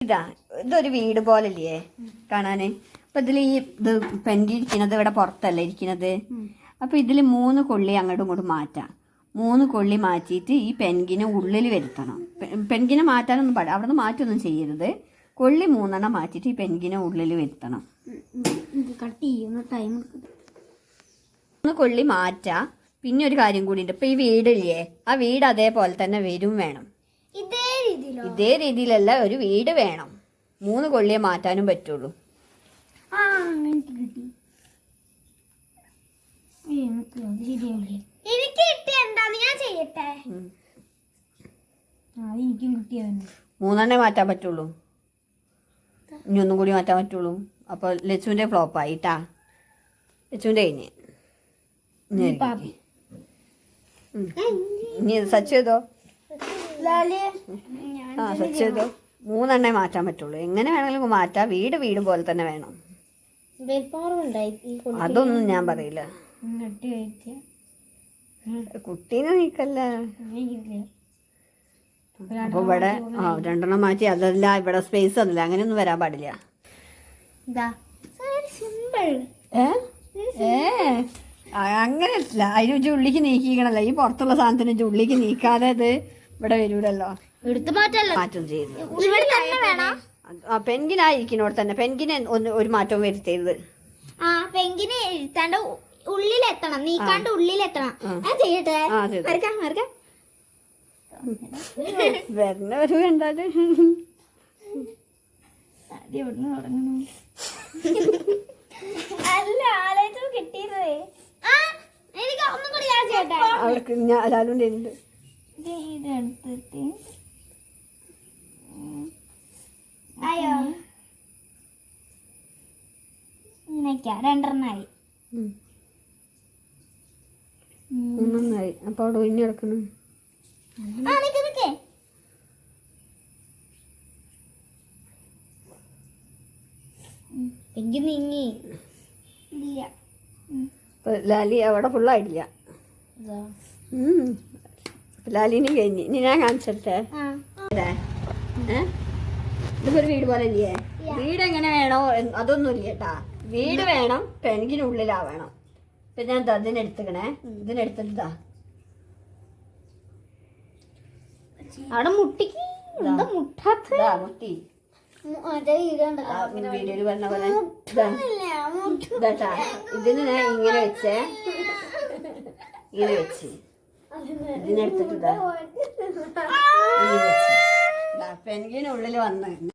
ഇതൊരു വീട് പോലല്ലേ കാണാന്. അപ്പൊ ഇതിൽ ഈ ഇത് പെൻഗിൻ ഇരിക്കുന്നത് ഇവിടെ പുറത്തല്ല ഇരിക്കുന്നത്. അപ്പൊ ഇതിൽ 3 കൊള്ളി അങ്ങോട്ടും ഇങ്ങോട്ടും മാറ്റാം. 3 കൊള്ളി മാറ്റിയിട്ട് ഈ പെൻഗിനെ ഉള്ളിൽ വരുത്തണം. പെൻഗിനെ മാറ്റാനൊന്നും പാടില്ല, അവിടെ നിന്ന് മാറ്റൊന്നും ചെയ്യരുത്. കൊള്ളി 3 മാറ്റിയിട്ട് ഈ പെൻഗിനെ ഉള്ളിൽ വരുത്തണം. 3 കൊള്ളി മാറ്റാം. പിന്നെ ഒരു കാര്യം കൂടി ഉണ്ട്. ഇപ്പൊ ഈ വീടില്ലേ, ആ വീട് അതേപോലെ തന്നെ വരും വേണം. ഇതേ രീതിയിലല്ല, ഒരു വീട് വേണം. 3 കൊള്ളിയെ മാറ്റാനും പറ്റുള്ളൂ. മൂന്നെണ്ണേ മാറ്റാൻ പറ്റുള്ളൂ. ഇനി ഒന്നും കൂടി മാറ്റാൻ പറ്റുള്ളൂ. അപ്പൊ ലച്ചുവിന്റെ ഫ്ലോപ്പായിട്ടാ. ലച്ചുവിന്റെ കഴിഞ്ഞ് ഇനി സച്ച് ചെയ്തോ. സച്ച് ചെയ്തോ. 3 എണ്ണേ മാറ്റാൻ പറ്റുള്ളൂ. എങ്ങനെ വേണമെങ്കിലും മാറ്റാം. വീട് വീട് പോലെ തന്നെ വേണം. അതൊന്നും ഞാൻ പറയില്ല. കുട്ടീനെ നീക്കല്ല. അപ്പൊ ഇവിടെ 2 മാറ്റി. അതല്ല, ഇവിടെ സ്പേസ് അതല്ല, അങ്ങനെയൊന്നും വരാൻ പാടില്ല. അങ്ങനെയല്ല, അതിന് ഉള്ളിക്ക് നീക്കിക്കണല്ലോ. ഈ പുറത്തുള്ള സാധനത്തിന് ഉള്ളിക്ക് നീക്കാതെ ഇത് ഇവിടെ വരൂലല്ലോ. മാറ്റം ചെയ്യുന്നത് പെൻഗിനായിരിക്കണോട് തന്നെ. പെൻഗിന് ഒരു മാറ്റവും വരുത്തരുത്. പെൻഗിനെ ഇരുത്താണ്ട് ഉള്ളിലെത്തണം, നീക്കാണ്ട് ഉള്ളിലെത്തണം. ഞാൻ ചെയ്യട്ടെ. വരുന്നവര് വേണ്ടാല് അല്ല, ആലോചിച്ചു കിട്ടിയത്. എനിക്ക് ഒന്നും കൂടി ഞാൻ ചെയ്യട്ടെ. അവർക്ക് ലാലുണ്ട് ഇതെടുത്തിട്ട് അയ്യോ ഇങ്ങനെയൊക്കെയാ. 2 മൂന്നെണ്ണായി. അപ്പൊ അവിടെ ഒഴിഞ്ഞു കിടക്കണ എനിക്ക് നീങ്ങി ഇല്ല. ലാലി അവിടെ ഫുള്ളായിട്ടില്ല. ലാലിന് കഴിഞ്ഞ്. ഇനി ഞാൻ കാണിച്ചിട്ടേ. ഇതിപ്പോ ഒരു വീട് പോലെ ഇല്ലേ? വീട് എങ്ങനെ വേണോ അതൊന്നും ഇല്ല കേട്ടാ. വീട് വേണം, പെൻഗിനുള്ളിലാവണം. ഇപ്പൊ ഞാൻ ഇതിനെടുത്തുക്കണേ. ഇതിനെടുത്തിട്ടാ അവിടെ മുട്ടിക്ക് മുട്ടി വീഡിയോയില് പറഞ്ഞ പോലെ ഇതാട്ടാ. ഇതിന് ഞാൻ ഇങ്ങനെ വെച്ചേ, ഇങ്ങനെ വെച്ച് ഇതിനെടുത്തിട്ട് പെൻഗിനുള്ളിൽ വന്ന്